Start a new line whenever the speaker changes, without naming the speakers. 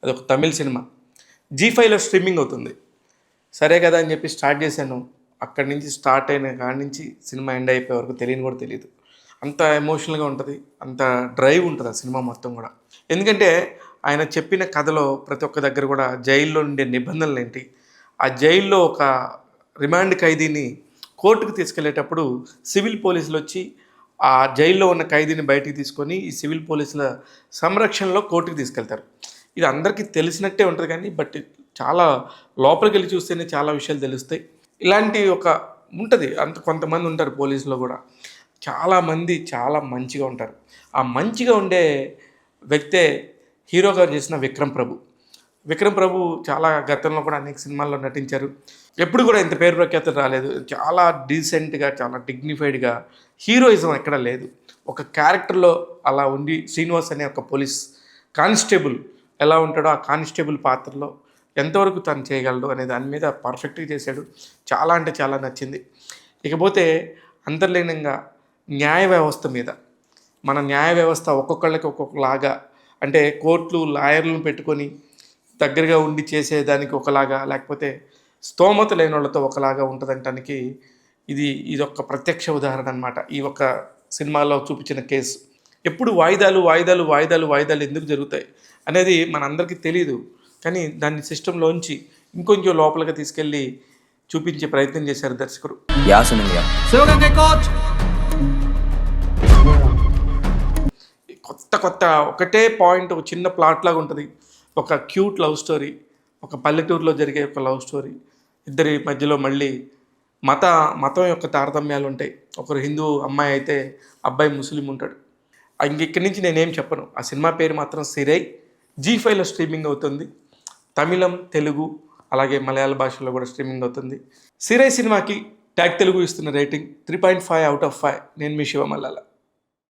అదొక Tamil cinema. జీ5లో streaming అవుతుంది. సరే కదా అని చెప్పి స్టార్ట్ చేశాను. అక్కడి నుంచి స్టార్ట్ అయిన కాడి నుంచి సినిమా ఎండ్ అయిపోయే వరకు తెలియని కూడా తెలియదు. అంత ఎమోషనల్గా ఉంటుంది, అంత డ్రైవ్ ఉంటుంది ఆ సినిమా మొత్తం కూడా. ఎందుకంటే ఆయన చెప్పిన కథలో ప్రతి ఒక్క దగ్గర కూడా జైల్లో ఉండే నిబంధనలు ఏంటి, ఆ జైల్లో ఒక రిమాండ్ ఖైదీని కోర్టుకు తీసుకెళ్లేటప్పుడు సివిల్ పోలీసులు వచ్చి ఆ జైల్లో ఉన్న ఖైదీని బయటికి తీసుకొని ఈ సివిల్ పోలీసుల సంరక్షణలో కోర్టుకు తీసుకెళ్తారు. ఇది అందరికీ తెలిసినట్టే ఉంటుంది కానీ బట్ చాలా లోపలికి వెళ్ళి చూస్తేనే చాలా విషయాలు తెలుస్తాయి. ఇలాంటి ఒక ఉంటుంది. అంత కొంతమంది ఉంటారు పోలీసులో కూడా, చాలామంది చాలా మంచిగా ఉంటారు. ఆ మంచిగా ఉండే వ్యక్తే హీరో గారు చేసిన విక్రమ్ ప్రభు. విక్రమ్ ప్రభు చాలా గతంలో కూడా అనేక సినిమాల్లో నటించారు. ఎప్పుడు కూడా ఇంత పేరు ప్రఖ్యాతులు రాలేదు. చాలా డీసెంట్గా, చాలా డిగ్నిఫైడ్గా, హీరోయిజం ఎక్కడ లేదు. ఒక క్యారెక్టర్లో అలా ఉండి శ్రీనివాస్ అనే ఒక పోలీస్ కానిస్టేబుల్ ఎలా ఉంటాడో ఆ కానిస్టేబుల్ పాత్రలో ఎంతవరకు తను చేయగలడు అనే దాని మీద పర్ఫెక్ట్గా చేశాడు. చాలా అంటే చాలా నచ్చింది. ఇకపోతే అంతర్లీనంగా న్యాయ వ్యవస్థ మీద, మన న్యాయ వ్యవస్థ ఒక్కొక్కళ్ళకి ఒక్కొక్కలాగా, అంటే కోర్టులు లాయర్లను పెట్టుకొని దగ్గరగా ఉండి చేసేదానికి ఒకలాగా, లేకపోతే స్తోమత లేని వాళ్ళతో ఒకలాగా ఉంటుందంటానికి ఇదొక ప్రత్యక్ష ఉదాహరణ అనమాట. ఈ ఒక్క సినిమాలో చూపించిన కేసు. ఎప్పుడు వాయిదాలు ఎందుకు జరుగుతాయి అనేది మనందరికీ తెలియదు. కానీ దాన్ని సిస్టంలోంచి ఇంకొంచెం లోపలికి తీసుకెళ్ళి చూపించే ప్రయత్నం చేశారు దర్శకుడు. కొత్త ఒకటే పాయింట్, ఒక చిన్న ప్లాట్ లాగా ఉంటుంది. ఒక క్యూట్ లవ్ స్టోరీ, ఒక పల్లెటూరులో జరిగే ఒక లవ్ స్టోరీ. ఇద్దరి మధ్యలో మళ్ళీ మతం యొక్క తారతమ్యాలు ఉంటాయి. ఒకరు హిందూ అమ్మాయి అయితే అబ్బాయి ముస్లిం ఉంటాడు. ఇక్కడి నుంచి నేనేం చెప్పను. ఆ సినిమా పేరు మాత్రం సిరై. జీ5లో స్ట్రీమింగ్ అవుతుంది. తమిళం, తెలుగు అలాగే మలయాళ భాషలో కూడా స్ట్రీమింగ్ అవుతుంది. సిరై సినిమాకి ట్యాగ్ తెలుగు ఇస్తున్న రేటింగ్ 3.5 out of 5. నేను మీ శివమల్లాల.